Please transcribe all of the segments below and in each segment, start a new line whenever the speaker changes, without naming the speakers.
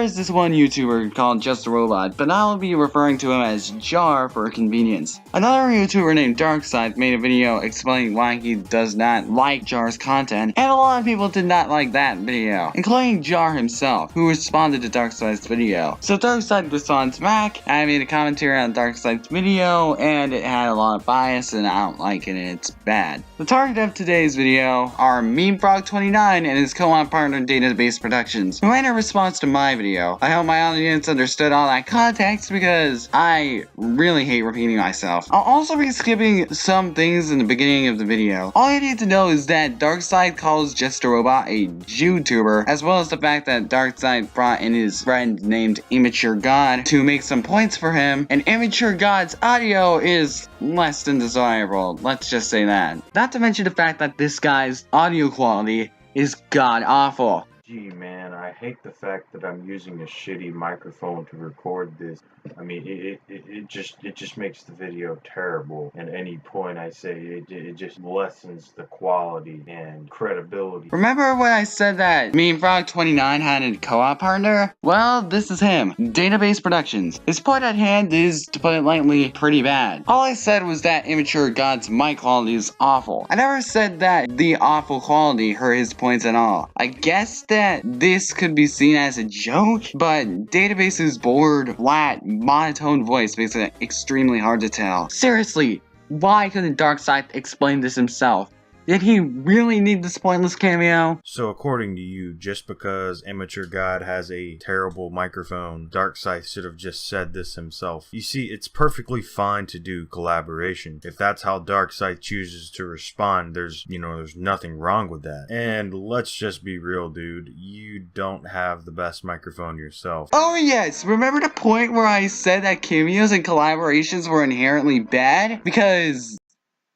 is this one YouTuber called Just a Robot, but I'll be referring to him as Jar for convenience. Another YouTuber named Darkside made a video explaining why he does not like Jar's content, and a lot of people did not like that video, including Jar himself, who responded to Darkside's video. So Darkside responds back. I made a commentary on Darkside's video, and it had a lot of bias, and I don't like it, and it's bad. The target of today's video are Memefrog29 and his co-op partner Database Productions, who made a response to my video. I hope my audience understood all that context because I really hate repeating myself. I'll also be skipping some things in the beginning of the video. All you need to know is that Darkside calls Just a Robot a YouTuber, as well as the fact that Darkside brought in his friend named Immature God to make some points for him, and Immature God's audio is less than desirable, let's just say that. Not to mention the fact that this guy's audio quality is god-awful.
Gee man, I hate the fact that I'm using a shitty microphone to record this. I mean, it just makes the video terrible. At any point I say it just lessens the quality and credibility.
Remember when I said that Memefrog29 had a co-op partner? Well, this is him, Database Productions. His point at hand is, to put it lightly, pretty bad. All I said was that Immature God's mic quality is awful. I never said that the awful quality hurt his points at all. I guess that this could be seen as a joke, but Database's bored, flat, monotone voice makes it extremely hard to tell. Seriously, why couldn't Darkside explain this himself? Did he really need this pointless cameo?
So according to you, just because Immature God has a terrible microphone, Darkside should have just said this himself. You see, it's perfectly fine to do collaboration. If that's how Darkside chooses to respond, there's nothing wrong with that. And let's just be real, dude. You don't have the best microphone yourself.
Oh yes, remember the point where I said that cameos and collaborations were inherently bad? Because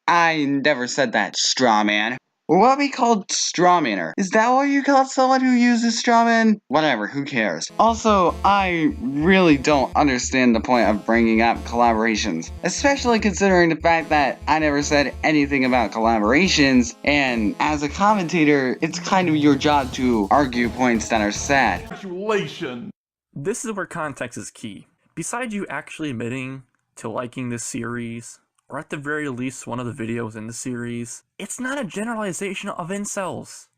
I never said that, strawman. Or what we called strawmanner. Is that what you call someone who uses strawman? Whatever, who cares? Also, I really don't understand the point of bringing up collaborations, especially considering the fact that I never said anything about collaborations, and as a commentator, it's kind of your job to argue points that are sad.
Congratulations!
This is where context is key. Besides you actually admitting to liking this series, or at the very least one of the videos in the series, it's not a generalization of incels.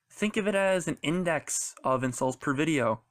Think of it as an index of incels per video.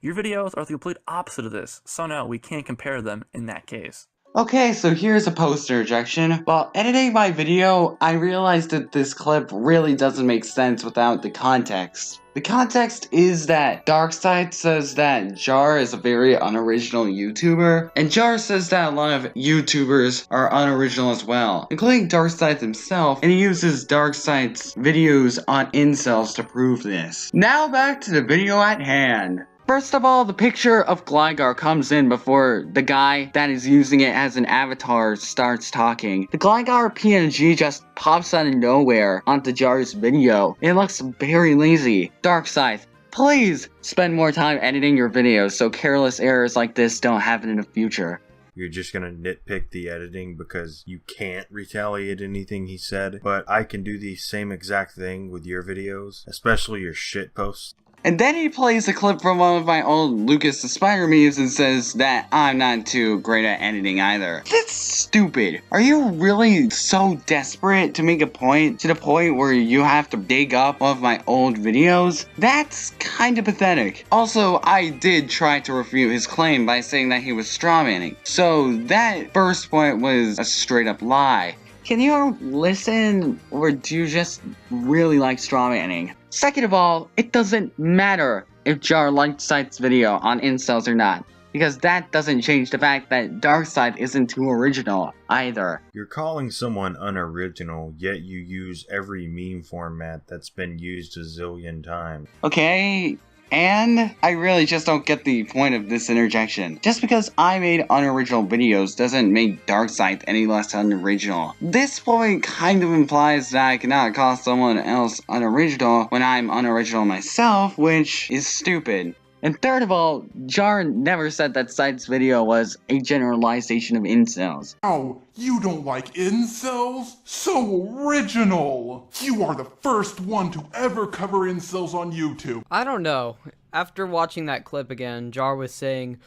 Your videos are the complete opposite of this, so no, we can't compare them in that case.
Okay, so here's a poster rejection. While editing my video, I realized that this clip really doesn't make sense without the context. The context is that Darkside says that Jar is a very unoriginal YouTuber, and Jar says that a lot of YouTubers are unoriginal as well, including Darkside himself, and he uses Darkside's videos on incels to prove this. Now back to the video at hand. First of all, the picture of Gligar comes in before the guy that is using it as an avatar starts talking. The Gligar PNG just pops out of nowhere onto Jar's video. It looks very lazy. Darkside, please spend more time editing your videos so careless errors like this don't happen in the future.
You're just gonna nitpick the editing because you can't retaliate anything he said, but I can do the same exact thing with your videos, especially your shit posts.
And then he plays a clip from one of my old Lucas the Spider memes and says that I'm not too great at editing either. That's stupid. Are you really so desperate to make a point to the point where you have to dig up one of my old videos? That's kinda pathetic. Also, I did try to refute his claim by saying that he was strawmanning. So that first point was a straight up lie. Can you listen, or do you just really like strawmanning? Second of all, it doesn't matter if Jar liked Sight's video on incels or not, because that doesn't change the fact that Darkside isn't too original either.
You're calling someone unoriginal, yet you use every meme format that's been used a zillion times.
Okay, and I really just don't get the point of this interjection. Just because I made unoriginal videos doesn't make Darkside any less unoriginal. This point kind of implies that I cannot call someone else unoriginal when I'm unoriginal myself, which is stupid. And third of all, Jar never said that Sight's video was a generalization of incels.
Oh, you don't like incels? So original! You are the first one to ever cover incels on YouTube.
I don't know. After watching that clip again, Jar was saying,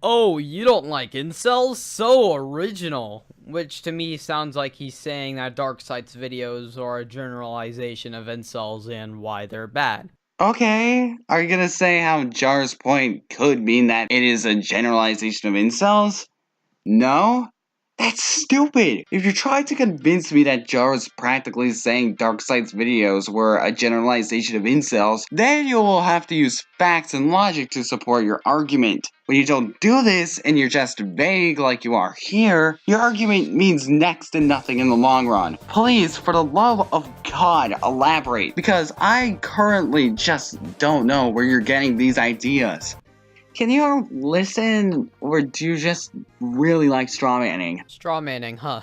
"Oh, you don't like incels? So original." Which to me sounds like he's saying that Darkseid's videos are a generalization of incels and why they're bad.
Okay, are you gonna say how Jar's point could mean that it is a generalization of incels? No? That's stupid! If you try to convince me that Jar is practically saying Darkseid's videos were a generalization of incels, then you will have to use facts and logic to support your argument. When you don't do this, and you're just vague like you are here, your argument means next to nothing in the long run. Please, for the love of God, elaborate, because I currently just don't know where you're getting these ideas. Can you listen, or do you just really like strawmanning?
Strawmanning, huh?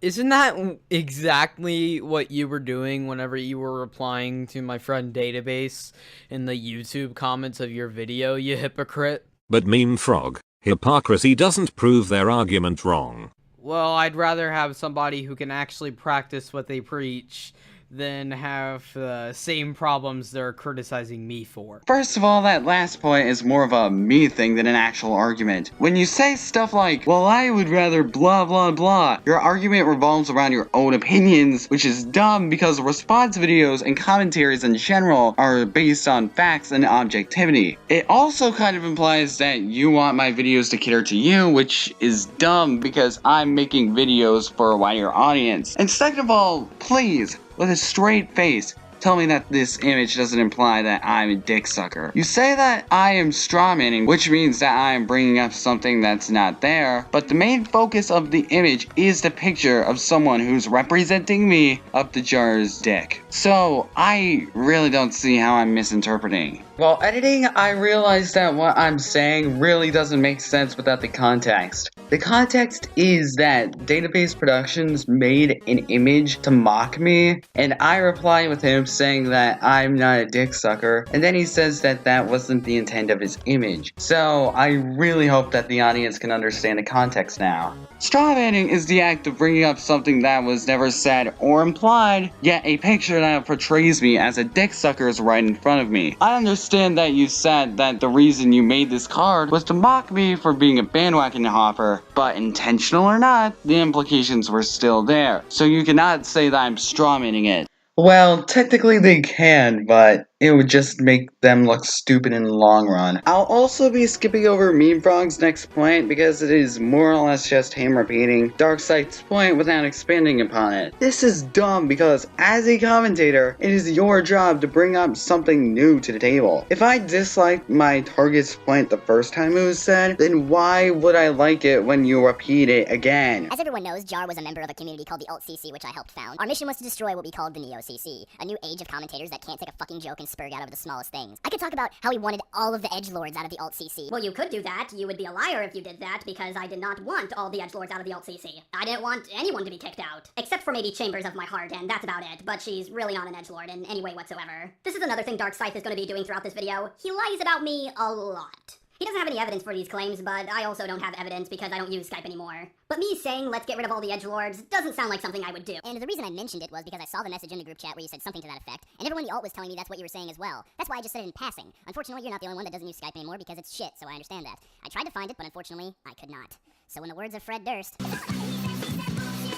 Isn't that exactly what you were doing whenever you were replying to my friend Database in the YouTube comments of your video, you hypocrite?
But Memefrog, hypocrisy doesn't prove their argument wrong.
Well, I'd rather have somebody who can actually practice what they preach than have the same problems they're criticizing me for.
First of all, that last point is more of a me thing than an actual argument. When you say stuff like, well, I would rather blah blah blah, your argument revolves around your own opinions, which is dumb because response videos and commentaries in general are based on facts and objectivity. It also kind of implies that you want my videos to cater to you, which is dumb because I'm making videos for a wider audience. And second of all, please, with a straight face, tell me that this image doesn't imply that I'm a dick sucker. You say that I am strawmanning, which means that I am bringing up something that's not there, but the main focus of the image is the picture of someone who's representing me up the Jar's dick. So, I really don't see how I'm misinterpreting. While editing, I realized that what I'm saying really doesn't make sense without the context. The context is that Database Productions made an image to mock me, and I reply with him saying that I'm not a dick sucker, and then he says that that wasn't the intent of his image. So I really hope that the audience can understand the context now. Strawmanning is the act of bringing up something that was never said or implied, yet a picture that portrays me as a dick sucker is right in front of me. I understand that you said that the reason you made this card was to mock me for being a bandwagon hopper, but intentional or not, the implications were still there, so you cannot say that I'm strawmanning it. Well, technically they can, but it would just make them look stupid in the long run. I'll also be skipping over Memefrog's next point because it is more or less just him repeating Darkseid's point without expanding upon it. This is dumb because as a commentator, it is your job to bring up something new to the table. If I disliked my target's point the first time it was said, then why would I like it when you repeat it again?
As everyone knows, Jar was a member of a community called the Alt-CC, which I helped found. Our mission was to destroy what we called the Neo-CC, a new age of commentators that can't take a fucking joke and spurg out over the smallest things. I could talk about how he wanted all of the edgelords out of the Alt-CC.
Well, you could do that. You would be a liar if you did that, because I did not want all the edgelords out of the Alt-CC. I didn't want anyone to be kicked out. Except for maybe Chambers of my heart, and that's about it. But she's really not an edgelord in any way whatsoever. This is another thing Darkseid is going to be doing throughout this video. He lies about me a lot. He doesn't have any evidence for these claims, but I also don't have evidence because I don't use Skype anymore. But me saying let's get rid of all the edgelords doesn't sound like something I would do.
And the reason I mentioned it was because I saw the message in the group chat where you said something to that effect, and everyone in the alt was telling me that's what you were saying as well. That's why I just said it in passing. Unfortunately, you're not the only one that doesn't use Skype anymore because it's shit, so I understand that. I tried to find it, but unfortunately, I could not. So in the words of Fred Durst...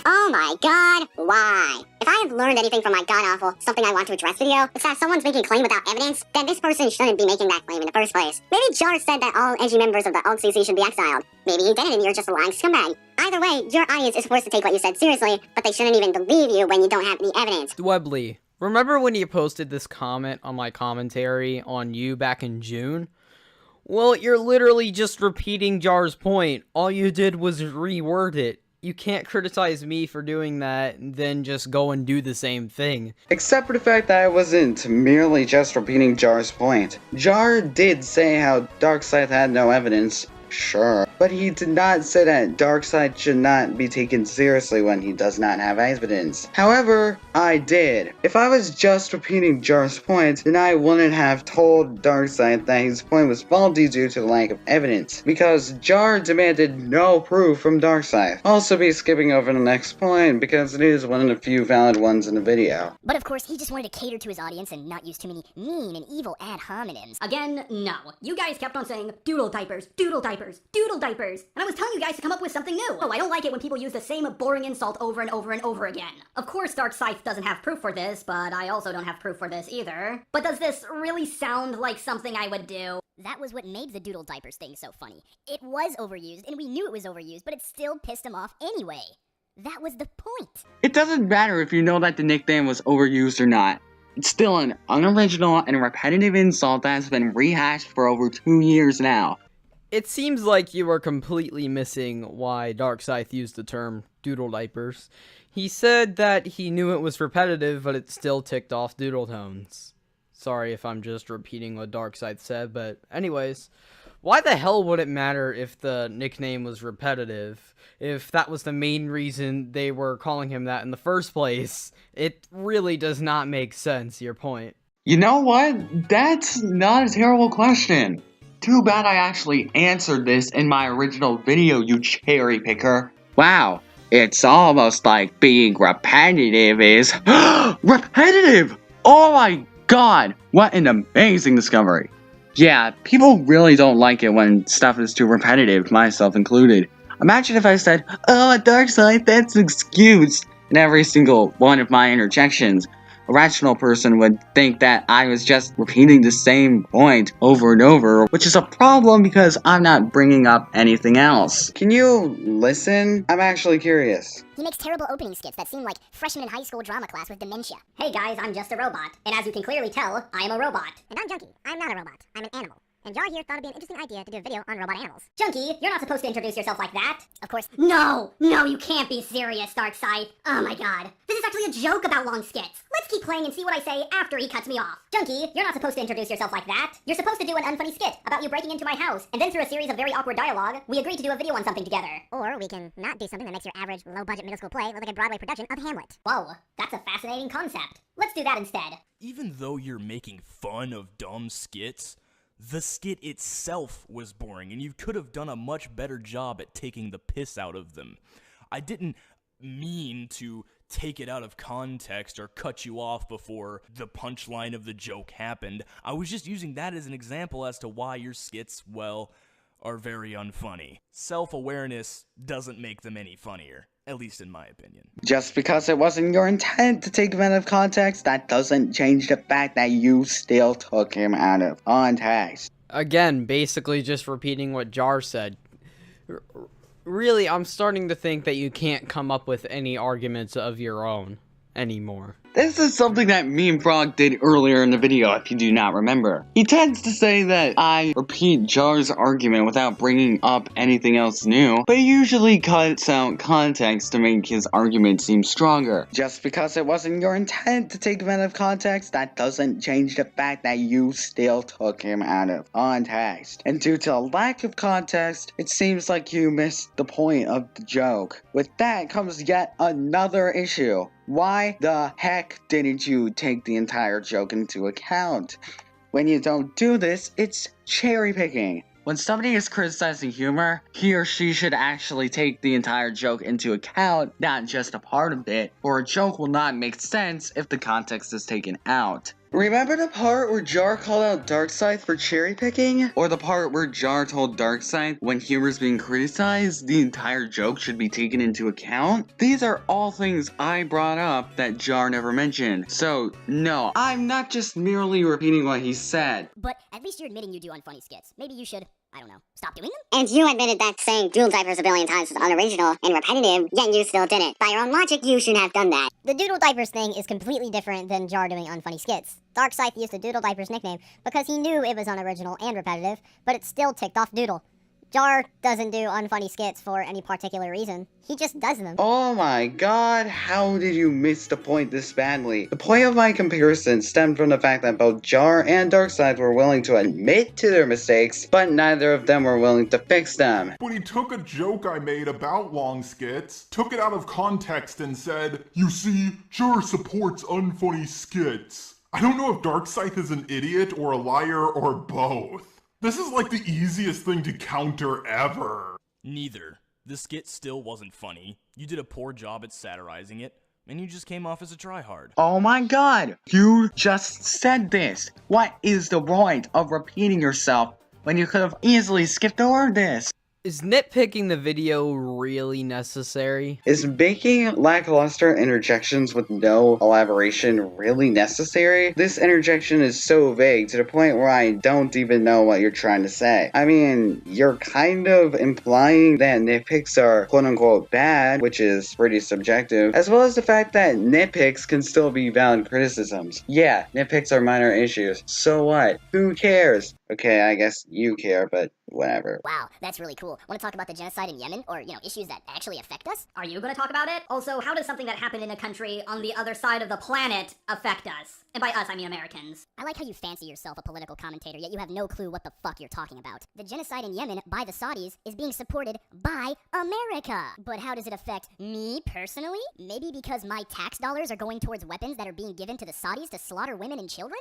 Oh my god, why? If I have learned anything from my god-awful something I want to address video, it's that someone's making a claim without evidence, then this person shouldn't be making that claim in the first place. Maybe Jar said that all edgy members of the Alt-CC should be exiled. Maybe he didn't and you're just a lying scumbag. Either way, your audience is forced to take what you said seriously, but they shouldn't even believe you when you don't have any evidence.
Dweebly, remember when you posted this comment on my commentary on you back in June? Well, you're literally just repeating Jar's point. All you did was reword it. You can't criticize me for doing that and then just go and do the same thing.
Except for the fact that I wasn't merely just repeating Jar's point. Jar did say how Darkseid had no evidence, Sure. But he did not say that Darkseid should not be taken seriously when he does not have evidence. However, I did. If I was just repeating Jar's point, then I wouldn't have told Darkseid that his point was faulty due to the lack of evidence, because Jar demanded no proof from Darkseid. I'll also be skipping over the next point because it is one of the few valid ones in the video.
But of course, he just wanted to cater to his audience and not use too many mean and evil ad hominems.
Again, no. You guys kept on saying, doodle diapers, doodle diapers, doodle diapers. And I was telling you guys to come up with something new. Oh, I don't like it when people use the same boring insult over and over and over again. Of course, Darkseid doesn't have proof for this, but I also don't have proof for this either. But does this really sound like something I would do?
That was what made the doodle diapers thing so funny. It was overused, and we knew it was overused, but it still pissed him off anyway. That was the point.
It doesn't matter if you know that the nickname was overused or not. It's still an unoriginal and repetitive insult that has been rehashed for over 2 years now.
It seems like you are completely missing why Darkseid used the term doodle diapers. He said that he knew it was repetitive, but it still ticked off doodle tones. Sorry if I'm just repeating what Darkseid said, but anyways, why the hell would it matter if the nickname was repetitive, if that was the main reason they were calling him that in the first place? It really does not make sense, your point.
You know what? That's not a terrible question. Too bad I actually answered this in my original video, you cherry picker. Wow, it's almost like being repetitive is repetitive! Oh my god, what an amazing discovery. Yeah, people really don't like it when stuff is too repetitive, myself included. Imagine if I said, oh, Darkseid, that's excused, in every single one of my interjections. A rational person would think that I was just repeating the same point over and over, which is a problem because I'm not bringing up anything else. Can you listen? I'm actually curious.
He makes terrible opening skits that seem like freshmen in high school drama class with dementia.
Hey guys, I'm just a robot. And as you can clearly tell, I am a robot.
And I'm Junkie. I'm not a robot. I'm an animal. And Jar here thought it'd be an interesting idea to do a video on robot animals.
Junkie, you're not supposed to introduce yourself like that.
Of course.
No, you can't be serious, Darkseid. Oh my god. This is actually a joke about long skits. Let's keep playing and see what I say after he cuts me off. Junkie, you're not supposed to introduce yourself like that. You're supposed to do an unfunny skit about you breaking into my house, and then through a series of very awkward dialogue, we agreed to do a video on something together.
Or we can not do something that makes your average low-budget middle school play look like a Broadway production of Hamlet.
Whoa, that's a fascinating concept. Let's do that instead.
Even though you're making fun of dumb skits, the skit itself was boring, and you could have done a much better job at taking the piss out of them. I didn't mean to take it out of context or cut you off before the punchline of the joke happened. I was just using that as an example as to why your skits, well, are very unfunny. Self-awareness doesn't make them any funnier. At least in my opinion.
Just because it wasn't your intent to take him out of context, that doesn't change the fact that you still took him out of context.
Again, basically just repeating what Jar said. Really, I'm starting to think that you can't come up with any arguments of your own anymore.
This is something that Memefrog did earlier in the video, if you do not remember. He tends to say that I repeat Jar's argument without bringing up anything else new, but he usually cuts out context to make his argument seem stronger. Just because it wasn't your intent to take him out of context, that doesn't change the fact that you still took him out of context. And due to a lack of context, it seems like you missed the point of the joke. With that comes yet another issue. Why the heck didn't you take the entire joke into account? When you don't do this, it's cherry picking. When somebody is criticizing humor, he or she should actually take the entire joke into account, not just a part of it, or a joke will not make sense if the context is taken out. Remember the part where Jar called out Darkseid for cherry picking? Or the part where Jar told Darkseid when humor is being criticized, the entire joke should be taken into account? These are all things I brought up that Jar never mentioned. So, no, I'm not just merely repeating what he said.
But at least you're admitting you do unfunny skits. Maybe you should, I don't know, stop doing them?
And you admitted that saying doodle diapers a billion times was unoriginal and repetitive, yet you still did it. By your own logic, you shouldn't have done that.
The doodle diapers thing is completely different than Jar doing unfunny skits. Darkseid used the doodle diapers nickname because he knew it was unoriginal and repetitive, but it still ticked off Doodle. Jar doesn't do unfunny skits for any particular reason. He just does them.
Oh my god, how did you miss the point this badly? The point of my comparison stemmed from the fact that both Jar and Darkseid were willing to admit to their mistakes, but neither of them were willing to fix them.
But he took a joke I made about long skits, took it out of context and said, "You see, Jar supports unfunny skits." I don't know if Darkseid is an idiot or a liar or both. This is like the easiest thing to counter ever.
Neither. The skit still wasn't funny. You did a poor job at satirizing it, and you just came off as a tryhard.
Oh my god, you just said this. What is the point of repeating yourself when you could have easily skipped over this?
Is nitpicking the video really necessary?
Is making lackluster interjections with no elaboration really necessary? This interjection is so vague to the point where I don't even know what you're trying to say. I mean, you're kind of implying that nitpicks are quote-unquote bad, which is pretty subjective, as well as the fact that nitpicks can still be valid criticisms. Yeah, nitpicks are minor issues. So what? Who cares? Okay, I guess you care, but whatever.
Wow, that's really cool. Want to talk about the genocide in Yemen? Or, issues that actually affect us?
Are you gonna talk about it? Also, how does something that happened in a country on the other side of the planet affect us? And by us, I mean Americans.
I like how you fancy yourself a political commentator, yet you have no clue what the fuck you're talking about. The genocide in Yemen by the Saudis is being supported by America. But how does it affect me personally? Maybe because my tax dollars are going towards weapons that are being given to the Saudis to slaughter women and children?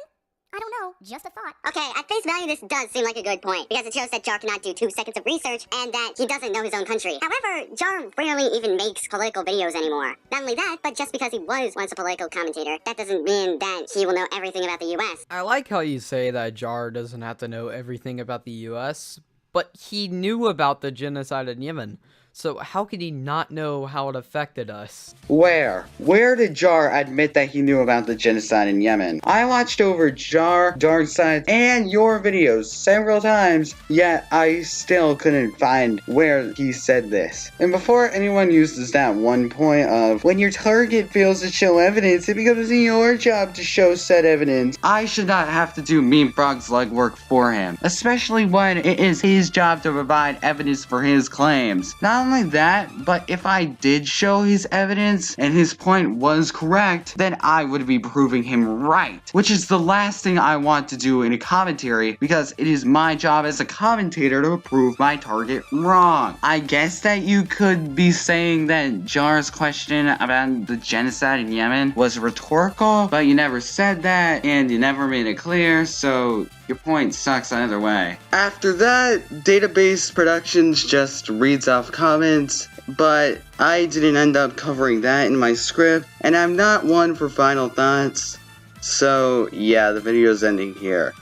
I don't know, just a thought.
Okay, at face value, this does seem like a good point, because it shows that Jar cannot do 2 seconds of research, and that he doesn't know his own country. However, Jar rarely even makes political videos anymore. Not only that, but just because he was once a political commentator, that doesn't mean that he will know everything about the US.
I like how you say that Jar doesn't have to know everything about the US, but he knew about the genocide in Yemen. So how could he not know how it affected us?
Where? Where did Jar admit that he knew about the genocide in Yemen? I watched over Jar, Darkseid, and your videos several times, yet I still couldn't find where he said this. And before anyone uses that one point of, when your target fails to show evidence, it becomes your job to show said evidence, I should not have to do Memefrog's legwork for him. Especially when it is his job to provide evidence for his claims. Not only that, but if I did show his evidence and his point was correct, then I would be proving him right, which is the last thing I want to do in a commentary, because it is my job as a commentator to prove my target wrong. I guess that you could be saying that Jar's question about the genocide in Yemen was rhetorical, but you never said that and you never made it clear, so your point sucks either way. After that, Database Productions just reads off comments, but I didn't end up covering that in my script, and I'm not one for final thoughts. So yeah, the video's ending here.